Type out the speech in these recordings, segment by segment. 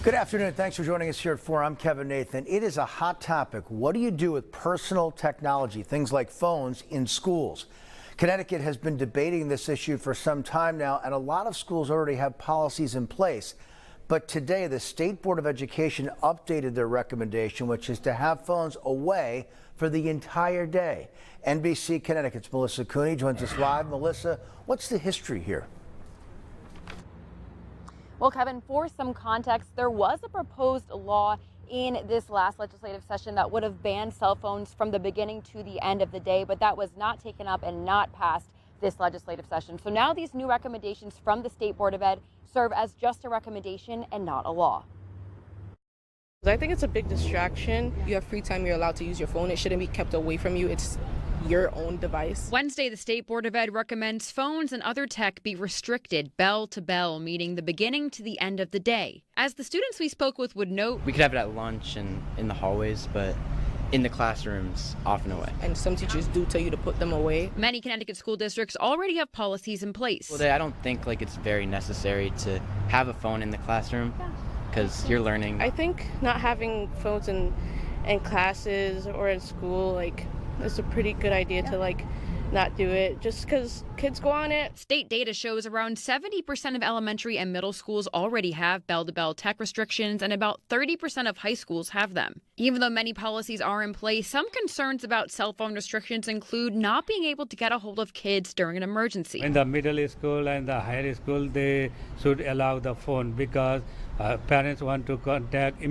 Good afternoon. Thanks for joining us here at 4. I'm Kevin Nathan. It is a hot topic. What do you do with personal technology, things like phones, in schools? Connecticut has been debating this issue for some time now, and a lot of schools already have policies in place. But today, the State Board of Education updated their recommendation, which is to have phones away for the entire day. NBC Connecticut's Melissa Cooney joins us live. Melissa, what's the history here? Well, Kevin, for some context, there was a proposed law in this last legislative session that would have banned cell phones from the beginning to the end of the day, but that was not taken up and not passed this legislative session. So now these new recommendations from the State Board of Ed serve as just a recommendation and not a law. I think it's a big distraction. You have free time, you're allowed to use your phone. It shouldn't be kept away from you. It's your own device. Wednesday, the State Board of Ed recommends phones and other tech be restricted bell to bell, meaning the beginning to the end of the day. As the students we spoke with would note, we could have it at lunch and in the hallways, but in the classrooms, off and away. And some teachers do tell you to put them away. Many Connecticut school districts already have policies in place. Well, I don't think it's very necessary to have a phone in the classroom because you're learning. I think not having phones in classes or in school, it's a pretty good idea to not do it just because kids go on it. State data shows around 70% of elementary and middle schools already have bell-to-bell tech restrictions, and about 30% of high schools have them. Even though many policies are in place, some concerns about cell phone restrictions include not being able to get a hold of kids during an emergency. In the middle school and the higher school, they should allow the phone because parents want to contact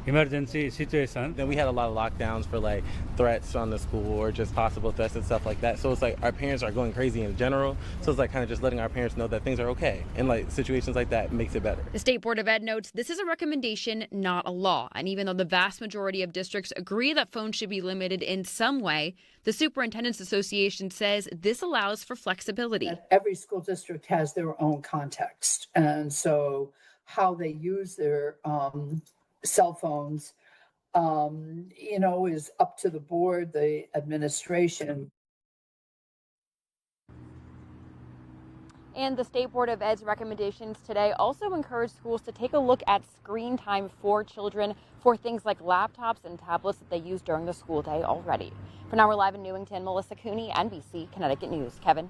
emergency situation. Then we had a lot of lockdowns for threats on the school or just possible threats and stuff like that. So it's our parents are going crazy in general. So it's kind of just letting our parents know that things are okay. And situations like that makes it better. The State Board of Ed notes this is a recommendation, not a law. And even though the vast majority of districts agree that phones should be limited in some way, the Superintendents Association says this allows for flexibility. Every school district has their own context. And so how they use their cell phones, is up to the board, the administration. And the State Board of Ed's recommendations today also encourage schools to take a look at screen time for children for things like laptops and tablets that they use during the school day already. For now, we're live in Newington. Melissa Cooney, NBC Connecticut News. Kevin.